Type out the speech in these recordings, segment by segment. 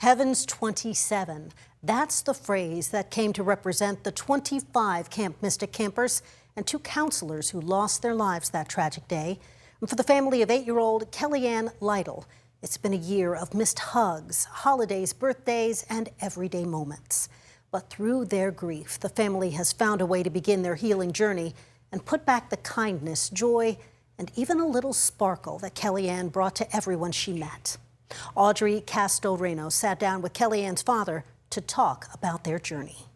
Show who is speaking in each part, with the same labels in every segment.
Speaker 1: Heaven's 27. That's the phrase that came to represent the 25 Camp Mystic campers and 2 counselors who lost their lives that tragic day. And for the family of 8-year-old Kellyanne Lytal, it's been a year of missed hugs, holidays, birthdays, and everyday moments. But through their grief, the family has found a way to begin their healing journey and put back the kindness, joy, and even a little sparkle that Kellyanne brought to everyone she met. Audrey Castoreno sat down with Kellyanne's father to talk about their journey.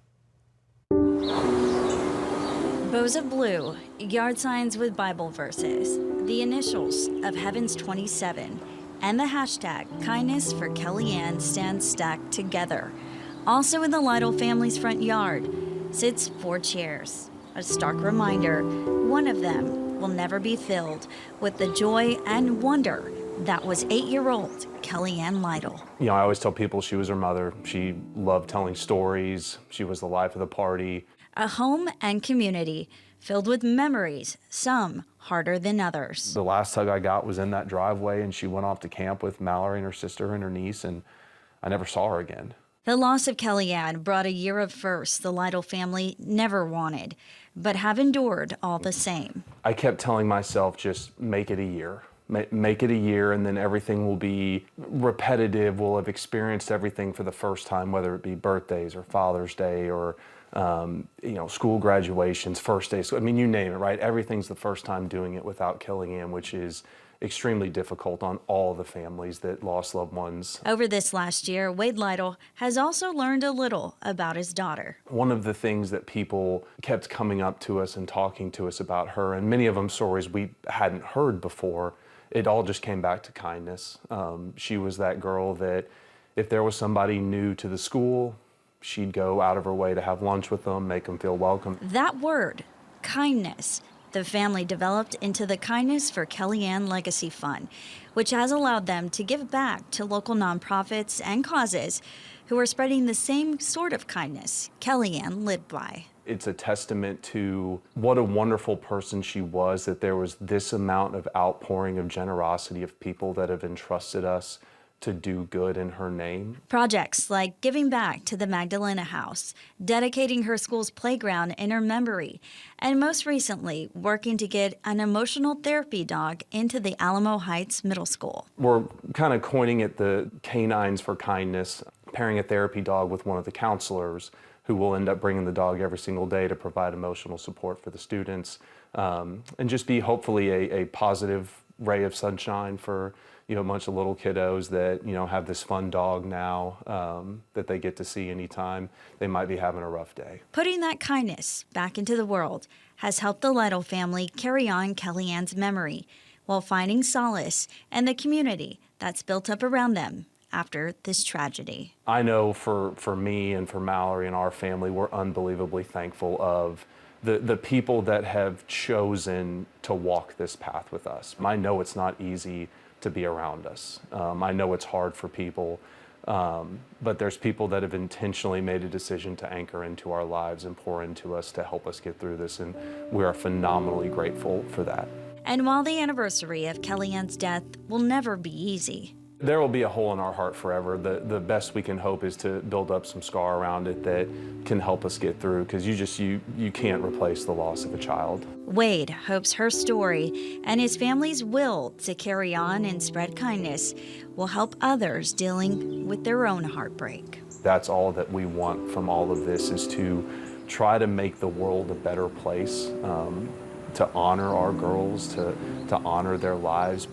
Speaker 2: Bows of blue, yard signs with Bible verses, the initials of Heaven's 27, and the hashtag Kindness for Kellyanne stand stacked together. Also in the Lytal family's front yard sits 4 chairs. A stark reminder, one of them will never be filled with the joy and wonder that was 8-year-old Kellyanne Lytal.
Speaker 3: You know, I always tell people she was her mother. She loved telling stories. She was the life of the party.
Speaker 2: A home and community filled with memories, some harder than others.
Speaker 3: The last hug I got was in that driveway, and she went off to camp with Mallory and her sister and her niece, and I never saw her again.
Speaker 2: The loss of Kellyanne brought a year of firsts the Lytal family never wanted, but have endured all the same.
Speaker 3: I kept telling myself, just make it a year. Make it a year, and then everything will be repetitive. We'll have experienced everything for the first time, whether it be birthdays or Father's Day or school graduations, first days. I mean, you name it, right? Everything's the first time doing it without Kellyanne, which is extremely difficult on all the families that lost loved ones.
Speaker 2: Over this last year, Wade Lytal has also learned a little about his daughter.
Speaker 3: One of the things that people kept coming up to us and talking to us about her, and many of them stories we hadn't heard before, it all just came back to kindness. She was that girl that if there was somebody new to the school, she'd go out of her way to have lunch with them, make them feel welcome.
Speaker 2: That word, kindness, the family developed into the Kindness for Kellyanne Legacy Fund, which has allowed them to give back to local nonprofits and causes who are spreading the same sort of kindness Kellyanne lived by.
Speaker 3: It's a testament to what a wonderful person she was, that there was this amount of outpouring of generosity of people that have entrusted us to do good in her name.
Speaker 2: Projects like giving back to the Magdalena House, dedicating her school's playground in her memory, and most recently, working to get an emotional therapy dog into the Alamo Heights Middle School.
Speaker 3: We're kind of coining it the Canines for Kindness, pairing a therapy dog with one of the counselors who will end up bringing the dog every single day to provide emotional support for the students, and just be hopefully a positive ray of sunshine for a bunch of little kiddos that have this fun dog now that they get to see anytime they might be having a rough day.
Speaker 2: Putting that kindness back into the world has helped the Lytal family carry on Kellyanne's memory while finding solace in the community that's built up around them after this tragedy.
Speaker 3: I know for me and for Mallory and our family, we're unbelievably thankful of the people that have chosen to walk this path with us. I know it's not easy to be around us. I know it's hard for people, but there's people that have intentionally made a decision to anchor into our lives and pour into us to help us get through this, and we are phenomenally grateful for that.
Speaker 2: And while the anniversary of Kellyanne's death will never be easy,
Speaker 3: there will be a hole in our heart forever. The best we can hope is to build up some scar around it that can help us get through, because you can't replace the loss of a child.
Speaker 2: Wade hopes her story and his family's will to carry on and spread kindness will help others dealing with their own heartbreak.
Speaker 3: That's all that we want from all of this, is to try to make the world a better place, to honor our girls, to honor their lives.